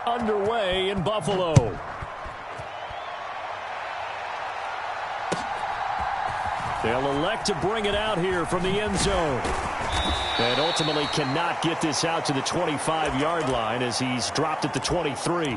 underway in Buffalo. They'll elect to bring it out here from the end zone. And ultimately cannot get this out to the 25-yard line as he's dropped at the 23.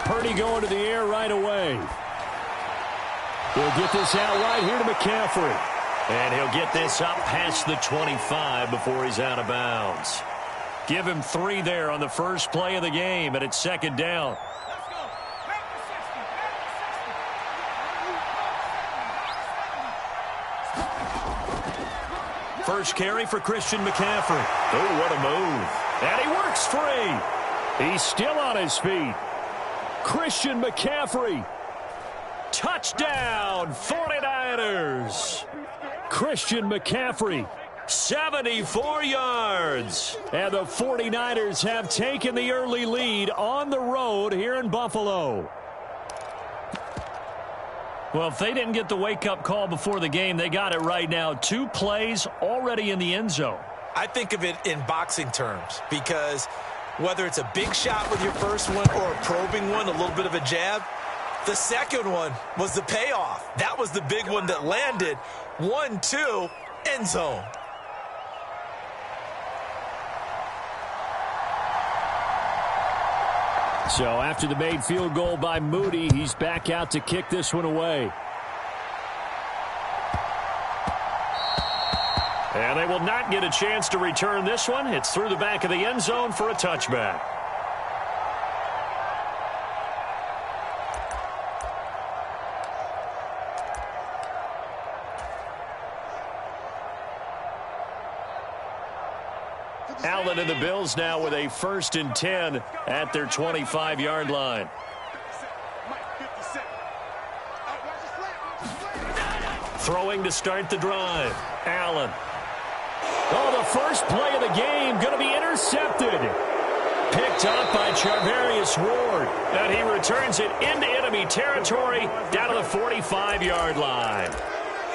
Purdy going to the air right away. He'll get this out right here to McCaffrey. And he'll get this up past the 25 before he's out of bounds. Give him 3 there on the first play of the game, and it's second down. First carry for Christian McCaffrey. Oh, what a move. And he works free. He's still on his feet. Christian McCaffrey. Touchdown, 49ers. Christian McCaffrey, 74 yards. And the 49ers have taken the early lead on the road here in Buffalo. Well, if they didn't get the wake-up call before the game, they got it right now. 2 plays already in the end zone. I think of it in boxing terms because whether it's a big shot with your first one or a probing one, a little bit of a jab, the second one was the payoff. That was the big one that landed. 1-2, end zone. So after the made field goal by Moody, he's back out to kick this one away. And they will not get a chance to return this one. It's through the back of the end zone for a touchback. Allen and the Bills now with a 1st and 10 at their 25-yard line. Throwing to start the drive. Allen. Oh, the first play of the game going to be intercepted. Picked up by Charvarius Ward. And he returns it into enemy territory down to the 45-yard line.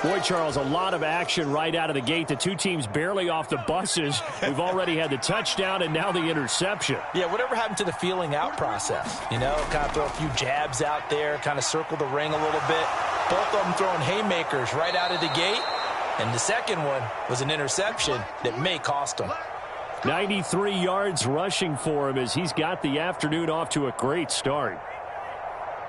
Boy, Charles, a lot of action right out of the gate. The 2 teams barely off the buses. We've already had the touchdown and now the interception. Yeah, whatever happened to the feeling out process? You know, kind of throw a few jabs out there, kind of circle the ring a little bit. Both of them throwing haymakers right out of the gate. And the second one was an interception that may cost him. 93 yards rushing for him as he's got the afternoon off to a great start.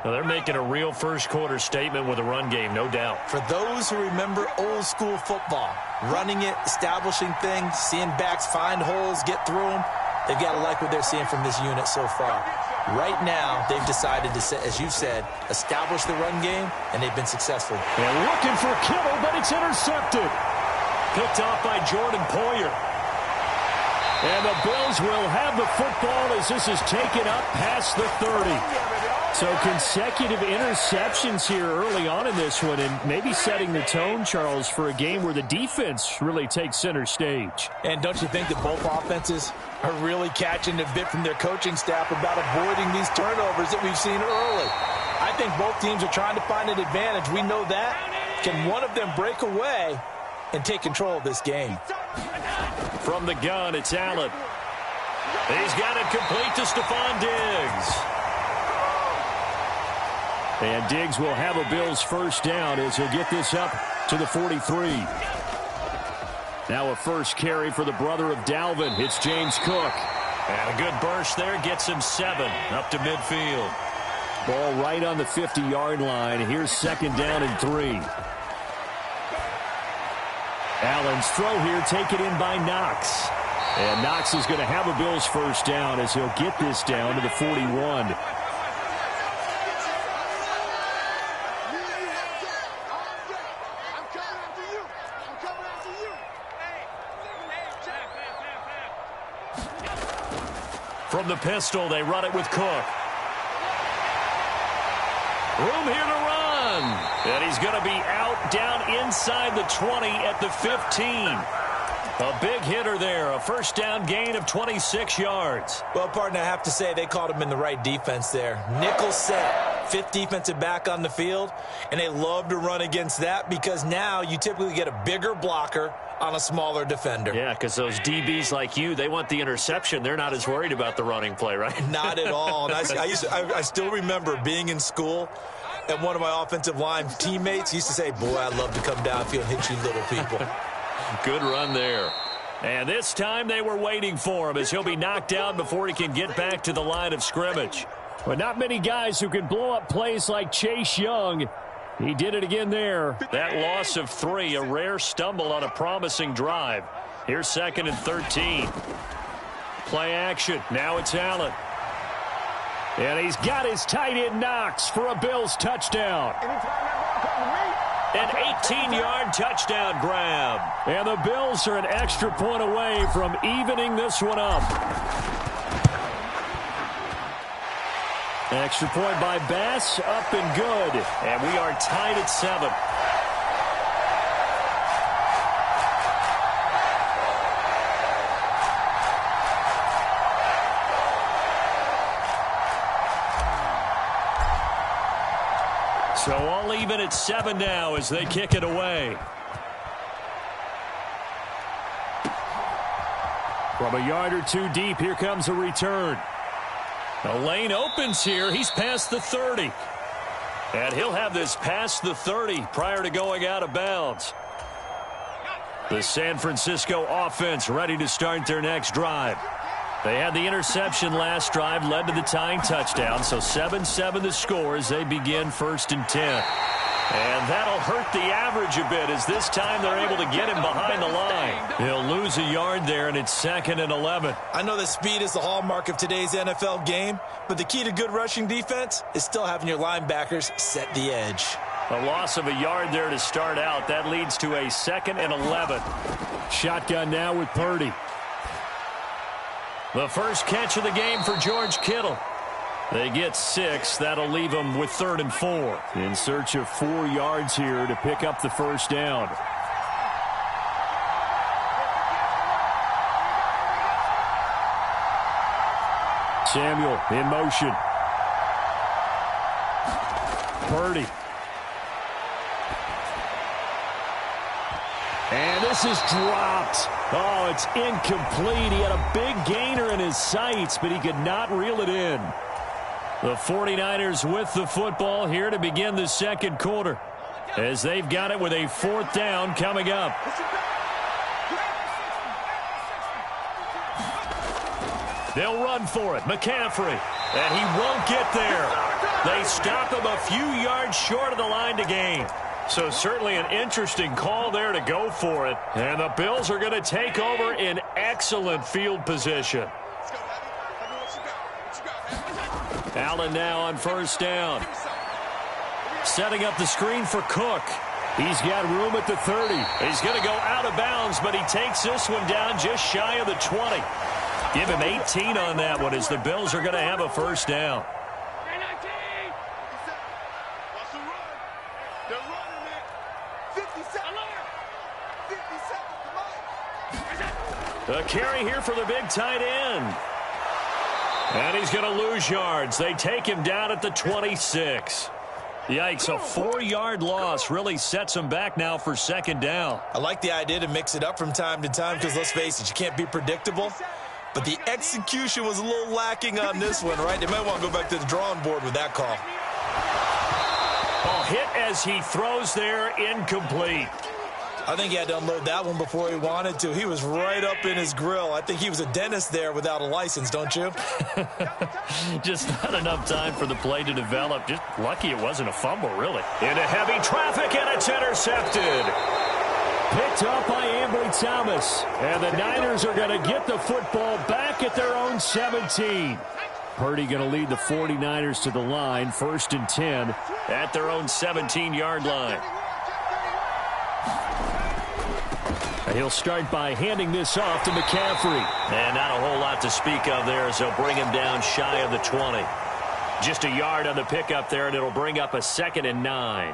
Well, they're making a real first-quarter statement with a run game, no doubt. For those who remember old-school football, running it, establishing things, seeing backs find holes, get through them, they've got to like what they're seeing from this unit so far. Right now, they've decided to, as you said, establish the run game, and they've been successful. And looking for Kittle, but it's intercepted. Picked off by Jordan Poyer. And the Bills will have the football as this is taken up past the 30. So consecutive interceptions here early on in this one, and maybe setting the tone, Charles, for a game where the defense really takes center stage. And don't you think that both offenses are really catching a bit from their coaching staff about avoiding these turnovers that we've seen early? I think both teams are trying to find an advantage. We know that. Can one of them break away and take control of this game? From the gun, it's Allen. He's got it complete to Stephon Diggs. And Diggs will have a Bills first down as he'll get this up to the 43. Now a first carry for the brother of Dalvin. It's James Cook. And a good burst there gets him 7 up to midfield. Ball right on the 50-yard line. Here's second down and 3. Allen's throw here taken in by Knox. And Knox is going to have a Bills first down as he'll get this down to the 41. From the pistol, they run it with Cook. Room here to run. And he's going to be out down inside the 20 at the 15. A big hitter there, a first down gain of 26 yards. Well, partner, I have to say they called him in the right defense there. Nickel set, fifth defensive back on the field, and they love to run against that because now you typically get a bigger blocker on a smaller defender. Yeah, because those DBs like you, they want the interception. They're not as worried about the running play, right? Not at all. And I still remember being in school, and one of my offensive line teammates used to say, boy, I'd love to come downfield and hit you little people. Good run there. And this time they were waiting for him as he'll be knocked down before he can get back to the line of scrimmage. But not many guys who can blow up plays like Chase Young. He did it again there. That loss of 3, a rare stumble on a promising drive. Here's 2nd and 13. Play action. Now it's Allen. And he's got his tight end Knox for a Bills touchdown. An 18-yard touchdown grab. And the Bills are an extra point away from evening this one up. Extra point by Bass, up and good. And we are tied at 7. So all even at 7 now as they kick it away. From a yard or 2 deep, here comes a return. The lane opens here. He's past the 30. And he'll have this past the 30 prior to going out of bounds. The San Francisco offense ready to start their next drive. They had the interception last drive, led to the tying touchdown. So 7-7 the score as they begin 1st and 10. And that'll hurt the average a bit as this time they're able to get him behind the line. He'll lose a yard there, and it's 2nd and 11. I know that speed is the hallmark of today's NFL game, but the key to good rushing defense is still having your linebackers set the edge. A loss of a yard there to start out. That leads to a 2nd and 11. Shotgun now with Purdy. The first catch of the game for George Kittle. They get 6. That'll leave them with 3rd and 4. In search of 4 yards here to pick up the first down. Samuel in motion. Purdy. And this is dropped. Oh, it's incomplete. He had a big gainer in his sights, but he could not reel it in. The 49ers with the football here to begin the 2nd quarter as they've got it with a 4th down coming up. They'll run for it. McCaffrey. And he won't get there. They stop him a few yards short of the line to gain. So certainly an interesting call there to go for it. And the Bills are going to take over in excellent field position. Allen now on 1st down. Setting up the screen for Cook. He's got room at the 30. He's going to go out of bounds, but he takes this one down just shy of the 20. Give him 18 on that one as the Bills are going to have a first down. A carry here for the big tight end. And he's going to lose yards. They take him down at the 26. Yikes, a 4-yard loss really sets him back now for 2nd down. I like the idea to mix it up from time to time because, let's face it, you can't be predictable. But the execution was a little lacking on this one, right? They might want to go back to the drawing board with that call. Oh, hit as he throws there, incomplete. I think he had to unload that one before he wanted to. He was right up in his grill. I think he was a dentist there without a license, don't you? Just not enough time for the play to develop. Just lucky it wasn't a fumble, really. Into heavy traffic, and it's intercepted. Picked up by Ambry Thomas. And the Niners are going to get the football back at their own 17. Purdy going to lead the 49ers to the line. 1st and 10 at their own 17-yard line. He'll start by handing this off to McCaffrey. And not a whole lot to speak of there as they'll bring him down shy of the 20. Just a yard on the pickup there, and it'll bring up a 2nd and 9.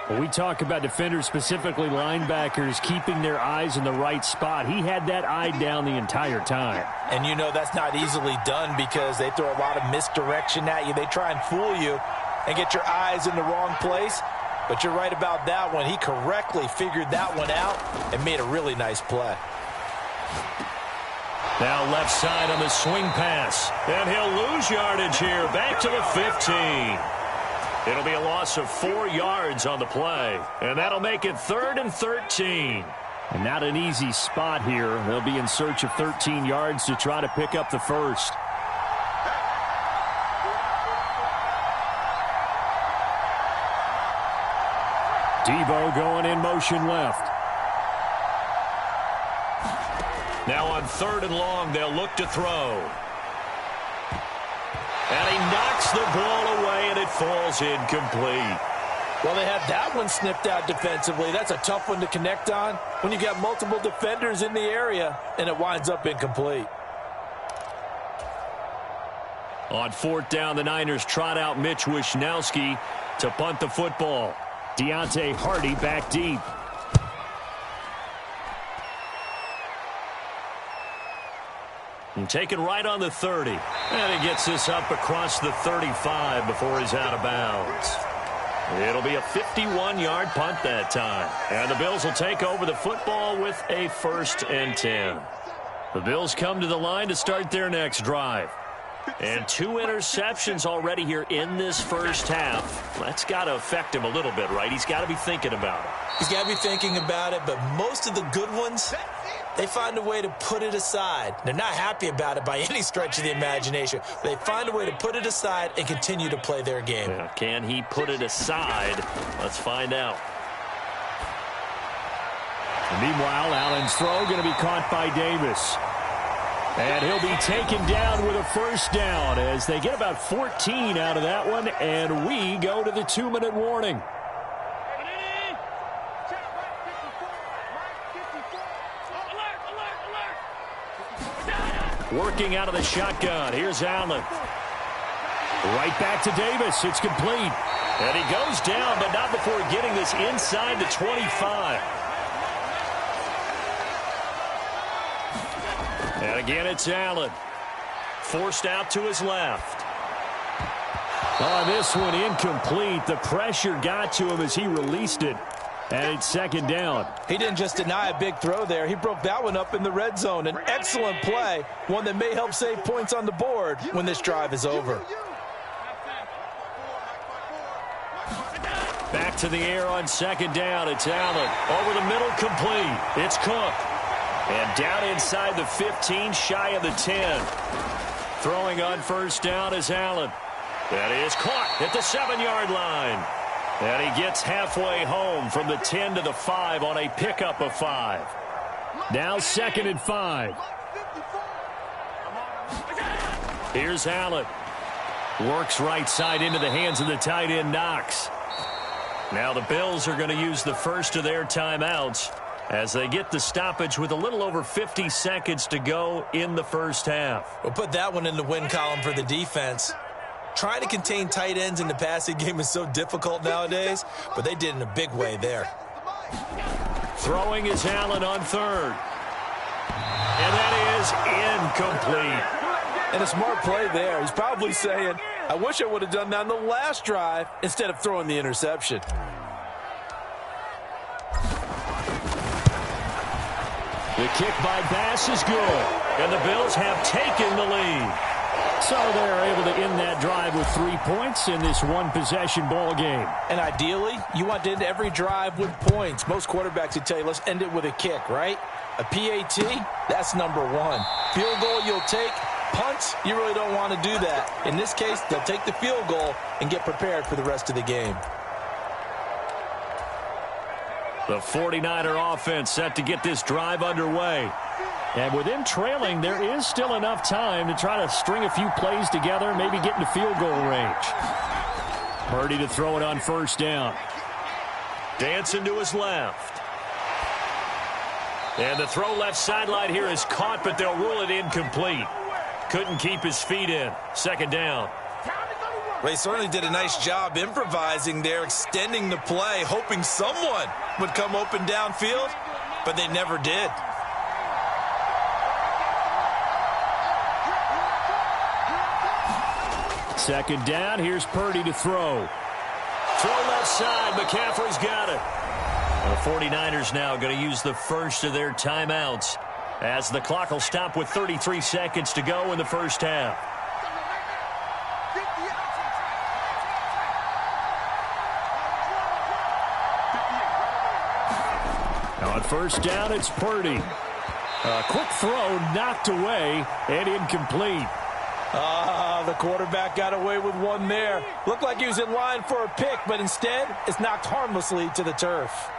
When we talk about defenders, specifically linebackers, keeping their eyes in the right spot, he had that eye down the entire time. And you know that's not easily done because they throw a lot of misdirection at you. They try and fool you and get your eyes in the wrong place. But you're right about that one. He correctly figured that one out and made a really nice play. Now left side on the swing pass. And he'll lose yardage here. Back to the 15. It'll be a loss of 4 yards on the play. And that'll make it 3rd and 13. And not an easy spot here. They'll be in search of 13 yards to try to pick up the first. Debo going in motion left. Now on 3rd and long, they'll look to throw. And he knocks the ball away, and it falls incomplete. Well, they had that one snipped out defensively. That's a tough one to connect on when you got multiple defenders in the area, and it winds up incomplete. On 4th down, the Niners trot out Mitch Wishnowski to punt the football. Deontay Hardy back deep. And taken right on the 30. And he gets this up across the 35 before he's out of bounds. It'll be a 51-yard punt that time. And the Bills will take over the football with a 1st and 10. The Bills come to the line to start their next drive. And 2 interceptions already here in this first half. That's got to affect him a little bit, right? He's got to be thinking about it. He's got to be thinking about it, but most of the good ones, they find a way to put it aside. They're not happy about it by any stretch of the imagination. They find a way to put it aside and continue to play their game. Yeah, can he put it aside? Let's find out. And meanwhile, Allen's throw going to be caught by Davis. And he'll be taken down with a 1st down as they get about 14 out of that one, and we go to the 2-minute warning. Working out of the shotgun. Here's Allen. Right back to Davis. It's complete. And he goes down, but not before getting this inside the 25. And again, it's Allen. Forced out to his left. On this one, incomplete. The pressure got to him as he released it. And it's 2nd down. He didn't just deny a big throw there. He broke that one up in the red zone. An excellent play. One that may help save points on the board when this drive is over. Back to the air on 2nd down. It's Allen. Over the middle, complete. It's Cook. And down inside the 15, shy of the 10. Throwing on 1st down is Allen. That is caught at the 7-yard line. And he gets halfway home from the 10 to the 5 on a pickup of 5. Now 2nd and 5. Here's Allen. Works right side into the hands of the tight end Knox. Now the Bills are going to use the first of their timeouts as they get the stoppage with a little over 50 seconds to go in the first half. We'll put that one in the win column for the defense. Trying to contain tight ends in the passing game is so difficult nowadays, but they did in a big way there. Throwing is Allen on 3rd. And that is incomplete. And a smart play there. He's probably saying, I wish I would have done that in the last drive instead of throwing the interception. The kick by Bass is good. And the Bills have taken the lead. So they're able to end that drive with 3 points in this one-possession ball game. And ideally, you want to end every drive with points. Most quarterbacks would tell you, let's end it with a kick, right? A PAT, that's number 1. Field goal you'll take. Punts, you really don't want to do that. In this case, they'll take the field goal and get prepared for the rest of the game. The 49er offense set to get this drive underway. And with them trailing, there is still enough time to try to string a few plays together, maybe get into field goal range. Purdy to throw it on 1st down. Dancing to his left. And the throw left sideline here is caught, but they'll rule it incomplete. Couldn't keep his feet in. 2nd down. Well, he certainly did a nice job improvising there, extending the play, hoping someone would come open downfield, but they never did. Second down, here's Purdy to throw. Throw left side, McCaffrey's got it. The 49ers now going to use the first of their timeouts as the clock will stop with 33 seconds to go in the first half. On first down, it's Purdy. A quick throw knocked away and incomplete. The quarterback got away with one there. Looked like he was in line for a pick, but instead, it's knocked harmlessly to the turf.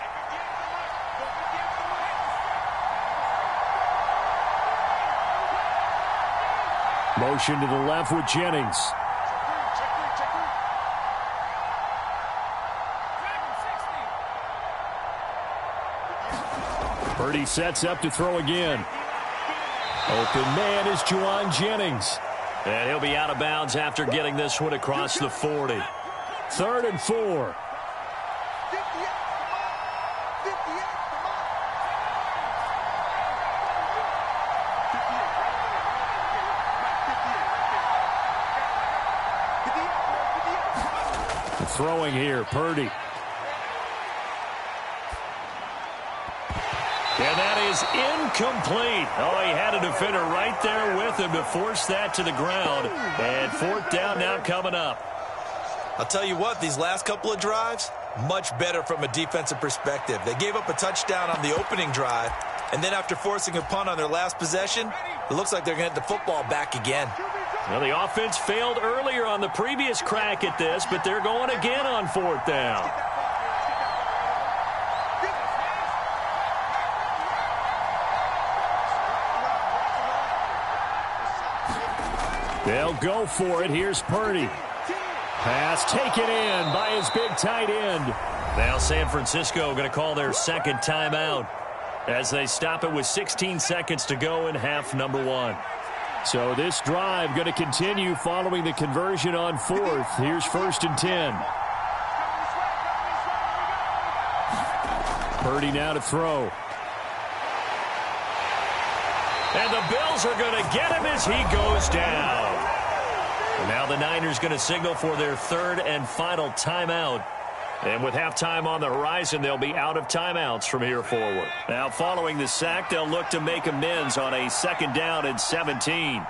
Motion to the left with Jennings. Purdy sets up to throw again. Open man is Juwan Jennings. And he'll be out of bounds after getting this one across the 40. 3rd and 4. Throwing here, Purdy. And that is incomplete. Oh, he had a defender right there with him to force that to the ground. And 4th down now coming up. I'll tell you what, these last couple of drives, much better from a defensive perspective. They gave up a touchdown on the opening drive, and then after forcing a punt on their last possession, it looks like they're going to get the football back again. Well, the offense failed earlier on the previous crack at this, but they're going again on 4th down. They'll go for it. Here's Purdy. Pass taken in by his big tight end. Now San Francisco going to call their second timeout as they stop it with 16 seconds to go in half number 1. So this drive going to continue following the conversion on 4th. Here's 1st and 10. Purdy now to throw. And the Bills are going to get him as he goes down. And now the Niners going to signal for their 3rd and final timeout. And with halftime on the horizon, they'll be out of timeouts from here forward. Now, following the sack, they'll look to make amends on a 2nd down and 17.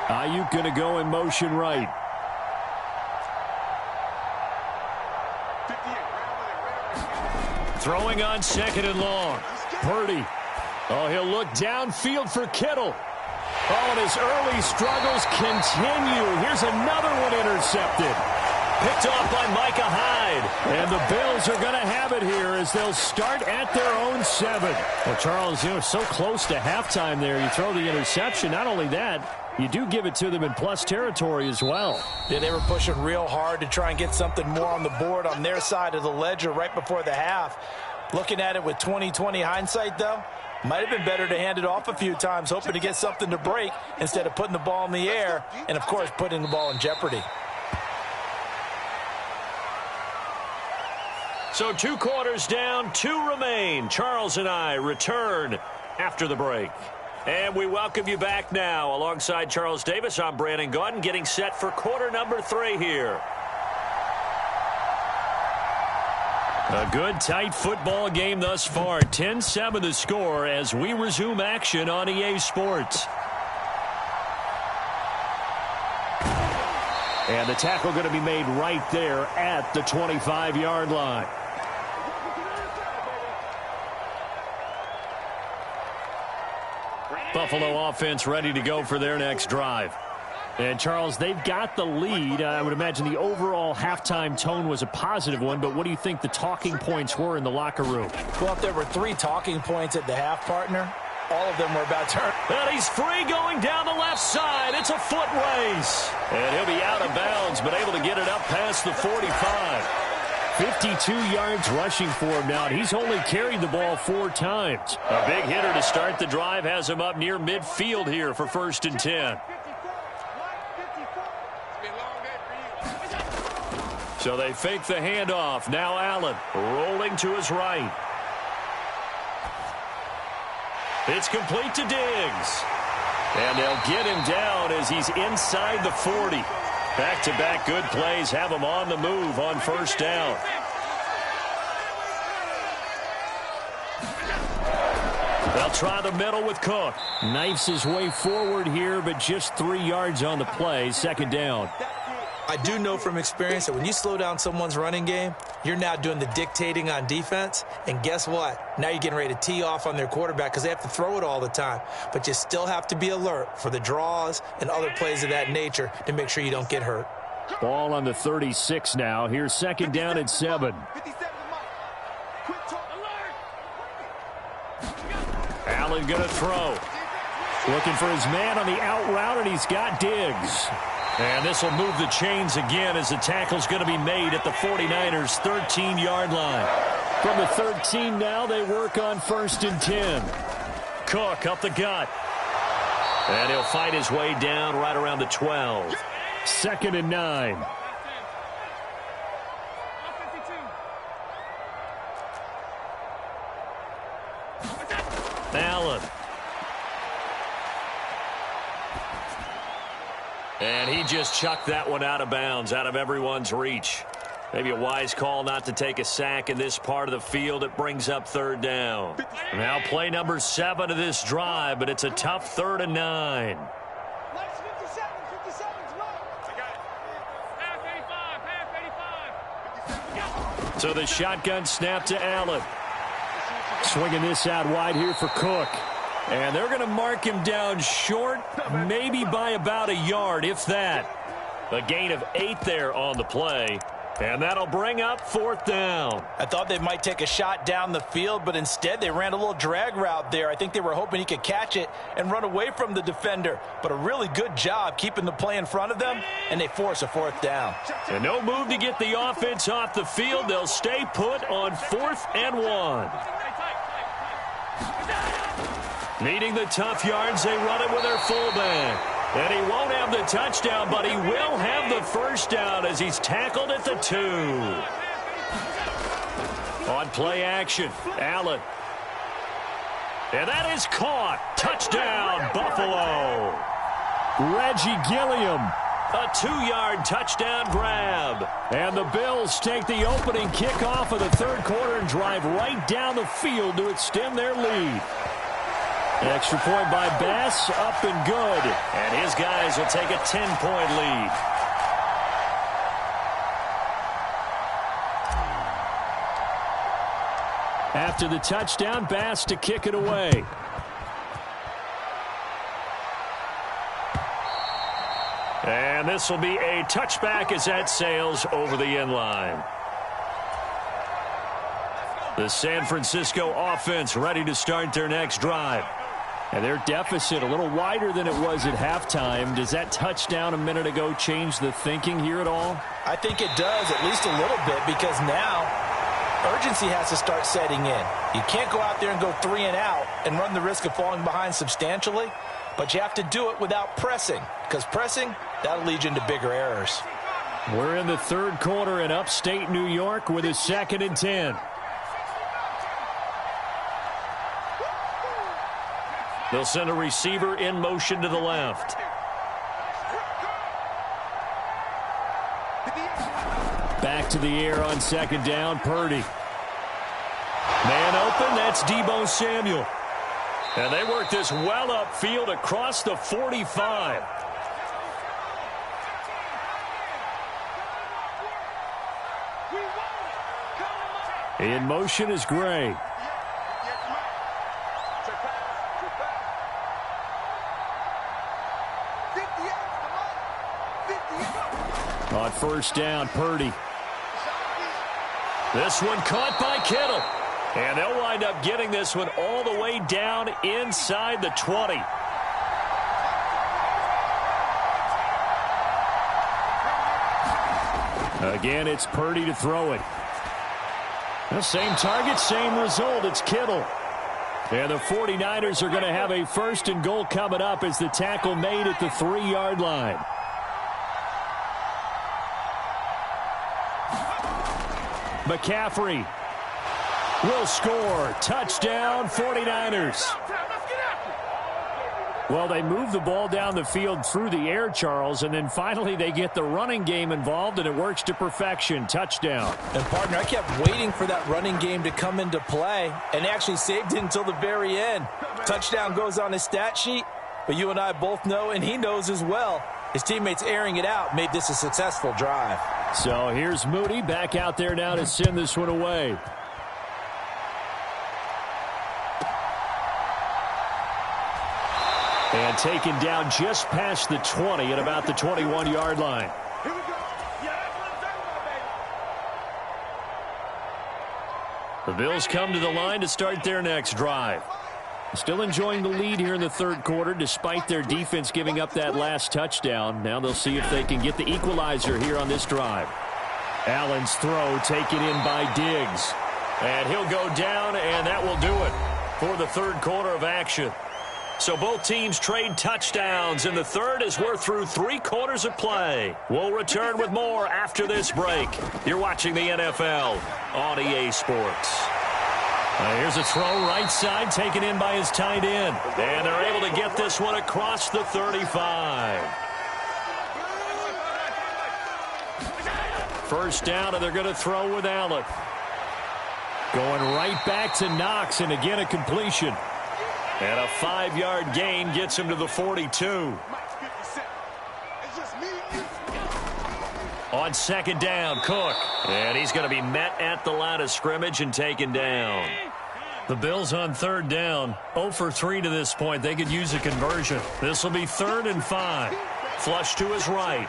Ayuk going to go in motion right. Throwing on 2nd and long. Purdy. Oh, he'll look downfield for Kittle. Oh, and his early struggles continue. Here's another one intercepted. Picked off by Micah Hyde. And the Bills are going to have it here as they'll start at their own 7. Well, Charles, so close to halftime there. You throw the interception. Not only that, you do give it to them in plus territory as well. Yeah, they were pushing real hard to try and get something more on the board on their side of the ledger right before the half. Looking at it with 20/20 hindsight, though, might have been better to hand it off a few times, hoping to get something to break instead of putting the ball in the air and, of course, putting the ball in jeopardy. So 2 quarters down, 2 remain. Charles and I return after the break. And we welcome you back now. Alongside Charles Davis, I'm Brandon Gaudin, getting set for quarter number 3 here. A good, tight football game thus far. 10-7 the score as we resume action on EA Sports. And the tackle going to be made right there at the 25-yard line. Buffalo offense ready to go for their next drive. And, Charles, they've got the lead. I would imagine the overall halftime tone was a positive one, but what do you think the talking points were in the locker room? Well, if there were 3 talking points at the half, partner, all of them were about turn. And he's free going down the left side. It's a foot race. And he'll be out of bounds, but able to get it up past the 45. 52 yards rushing for him now, and he's only carried the ball 4 times. A big hitter to start the drive has him up near midfield here for 1st and 10. So they fake the handoff. Now Allen rolling to his right. It's complete to Diggs. And they'll get him down as he's inside the 40. Back-to-back good plays have him on the move on 1st down. They'll try the middle with Cook. Knifes his way forward here, but just 3 yards on the play. 2nd down. I do know from experience that when you slow down someone's running game, you're now doing the dictating on defense. And guess what? Now you're getting ready to tee off on their quarterback because they have to throw it all the time. But you still have to be alert for the draws and other plays of that nature to make sure you don't get hurt. Ball on the 36 now. Here's 2nd down and 7. Allen going to throw. Looking for his man on the out route, and he's got Diggs. And this will move the chains again as the tackle's going to be made at the 49ers' 13-yard line. From the 13 now, they work on 1st and 10. Cook up the gut. And he'll fight his way down right around the 12. 2nd and 9. Allen. And he just chucked that one out of bounds, out of everyone's reach. Maybe a wise call not to take a sack in this part of the field. It brings up 3rd down. Now play number 7 of this drive, but it's a tough 3rd and 9. So the shotgun snap to Allen. Swinging this out wide here for Cook. And they're going to mark him down short, maybe by about a yard, if that. A gain of 8 there on the play. And that'll bring up 4th down. I thought they might take a shot down the field, but instead they ran a little drag route there. I think they were hoping he could catch it and run away from the defender. But a really good job keeping the play in front of them, and they force a 4th down. And no move to get the offense off the field. They'll stay put on 4th and 1. Needing the tough yards, they run it with their fullback. And he won't have the touchdown, but he will have the 1st down as he's tackled at the 2. On play action, Allen. And that is caught. Touchdown, Buffalo. Reggie Gilliam. A 2-yard touchdown grab. And the Bills take the opening kickoff of the 3rd quarter and drive right down the field to extend their lead. Extra point by Bass, up and good. And his guys will take a 10-point lead. After the touchdown, Bass to kick it away. And this will be a touchback as that sails over the end line. The San Francisco offense ready to start their next drive. And their deficit a little wider than it was at halftime. Does that touchdown a minute ago change the thinking here at all? I think it does, at least a little bit, because now urgency has to start setting in. You can't go out there and go 3 and out and run the risk of falling behind substantially, but you have to do it without pressing, because pressing, that'll lead you into bigger errors. We're in the 3rd quarter in upstate New York with a 2nd and 10. They'll send a receiver in motion to the left. Back to the air on 2nd down, Purdy. Man open, that's Deebo Samuel. And they work this well upfield across the 45. In motion is Gray. On 1st down, Purdy. This one caught by Kittle. And they'll wind up getting this one all the way down inside the 20. Again, it's Purdy to throw it. The same target, same result. It's Kittle. And the 49ers are going to have a 1st and goal coming up as the tackle made at the 3-yard line. McCaffrey will score. Touchdown, 49ers. Well, they move the ball down the field through the air, Charles, and then finally they get the running game involved, and it works to perfection. Touchdown. And, partner, I kept waiting for that running game to come into play, and actually saved it until the very end. Touchdown goes on his stat sheet, but you and I both know, and he knows as well, his teammates airing it out made this a successful drive. So here's Moody back out there now to send this one away. And taken down just past the 20 at about the 21-yard line. The Bills come to the line to start their next drive. Still enjoying the lead here in the 3rd quarter despite their defense giving up that last touchdown. Now they'll see if they can get the equalizer here on this drive. Allen's throw taken in by Diggs. And he'll go down, and that will do it for the 3rd quarter of action. So both teams trade touchdowns in the 3rd as we're through 3 quarters of play. We'll return with more after this break. You're watching the NFL on EA Sports. Here's a throw right side taken in by his tight end. And they're able to get this one across the 35. First down, and they're going to throw with Allen. Going right back to Knox, and again a completion. And a 5-yard gain gets him to the 42. On 2nd down, Cook. And he's going to be met at the line of scrimmage and taken down. The Bills on 3rd down. 0 for 3 to this point. They could use a conversion. This will be 3rd and 5. Flush to his right.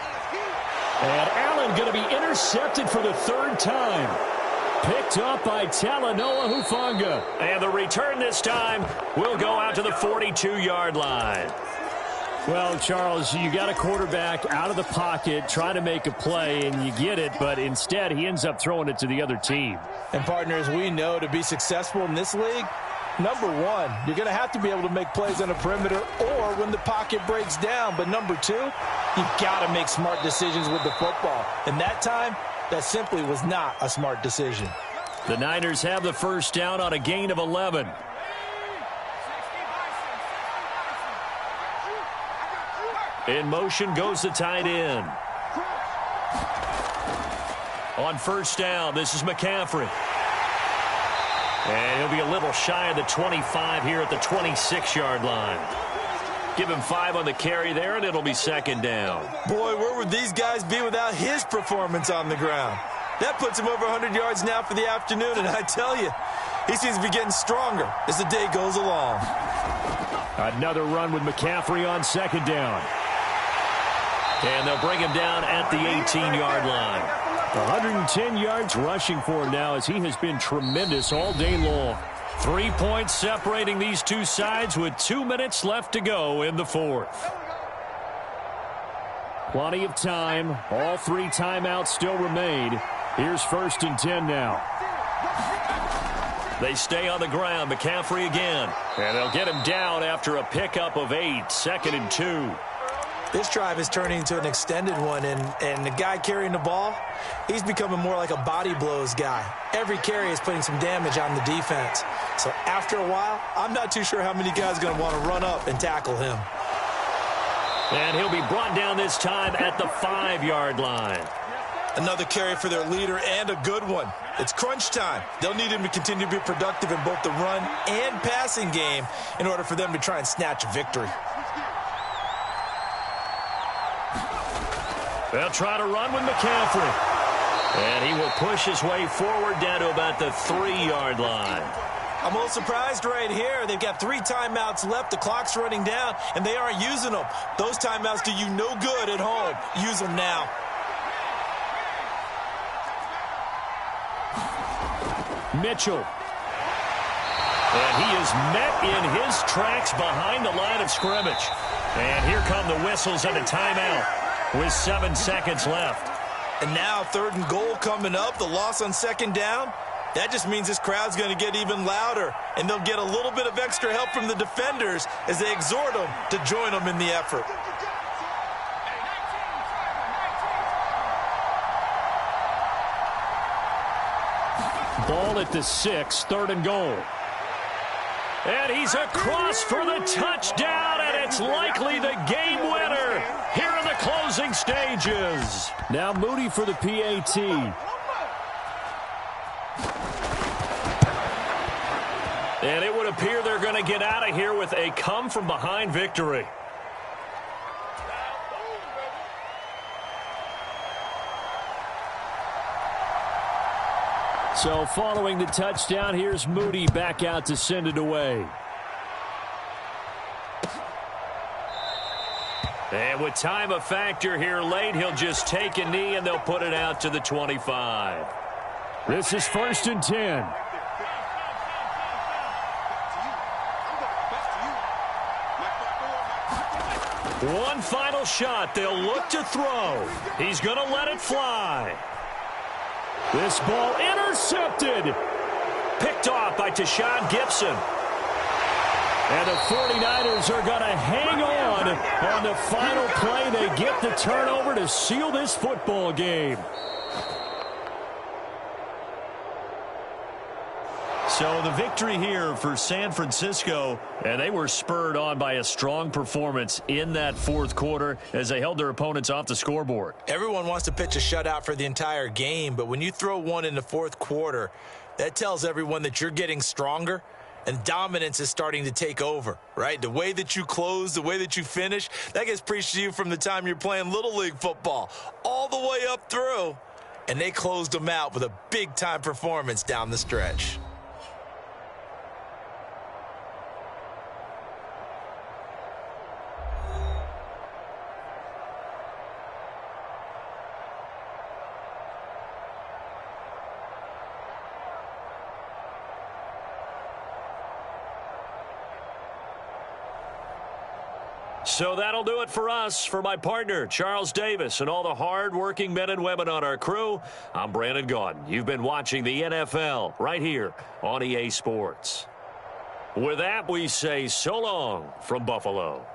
And Allen going to be intercepted for the 3rd time. Picked up by Talanoa Hufanga. And the return this time will go out to the 42-yard line. Well, Charles, you got a quarterback out of the pocket trying to make a play, and you get it, but instead he ends up throwing it to the other team. And, partners, we know to be successful in this league, number one, you're going to have to be able to make plays on the perimeter or when the pocket breaks down. But number two, you've got to make smart decisions with the football. And that time, that simply was not a smart decision. The Niners have the first down on a gain of 11. In motion goes the tight end. On first down, this is McCaffrey. And he'll be a little shy of the 25 here at the 26-yard line. Give him 5 on the carry there, and it'll be 2nd down. Boy, where would these guys be without his performance on the ground? That puts him over 100 yards now for the afternoon, and I tell you, he seems to be getting stronger as the day goes along. Another run with McCaffrey on 2nd down. And they'll bring him down at the 18-yard line. 110 yards rushing for him now as he has been tremendous all day long. 3 points separating these two sides with 2 minutes left to go in the 4th. Plenty of time. All 3 timeouts still remain. Here's 1st and 10 now. They stay on the ground. McCaffrey again. And they'll get him down after a pickup of 8. 2nd and 2. This drive is turning into an extended one, and the guy carrying the ball, he's becoming more like a body blows guy. Every carry is putting some damage on the defense. So after a while, I'm not too sure how many guys are going to want to run up and tackle him. And he'll be brought down this time at the 5-yard line. Another carry for their leader, and a good one. It's crunch time. They'll need him to continue to be productive in both the run and passing game in order for them to try and snatch a victory. They'll try to run with McCaffrey. And he will push his way forward down to about the 3-yard line. I'm a little surprised right here. They've got 3 timeouts left. The clock's running down, and they aren't using them. Those timeouts do you no good at home. Use them now. Mitchell. And he is met in his tracks behind the line of scrimmage. And here come the whistles and a timeout with 7 seconds left. And now 3rd and goal coming up. The loss on 2nd down. That just means this crowd's going to get even louder, and they'll get a little bit of extra help from the defenders as they exhort them to join them in the effort. Ball at the 6, 3rd and goal. And he's across for the touchdown, and it's likely the game winner here in the closing stages. Now Moody for the PAT. And it would appear they're going to get out of here with a come-from-behind victory. So following the touchdown, here's Moody back out to send it away. And with time a factor here late, he'll just take a knee and they'll put it out to the 25. This is 1st and 10. One final shot. They'll look to throw. He's going to let it fly. This ball intercepted. Picked off by Tashawn Gibson. And the 49ers are going to hang on the final play. They get the turnover to seal this football game. So the victory here for San Francisco, and they were spurred on by a strong performance in that 4th quarter as they held their opponents off the scoreboard. Everyone wants to pitch a shutout for the entire game, but when you throw one in the 4th quarter, that tells everyone that you're getting stronger and dominance is starting to take over, right? The way that you close, the way that you finish, that gets preached to you from the time you're playing Little League football all the way up through, and they closed them out with a big-time performance down the stretch. So that'll do it for us. For my partner, Charles Davis, and all the hard-working men and women on our crew, I'm Brandon Gaudin. You've been watching the NFL right here on EA Sports. With that, we say so long from Buffalo.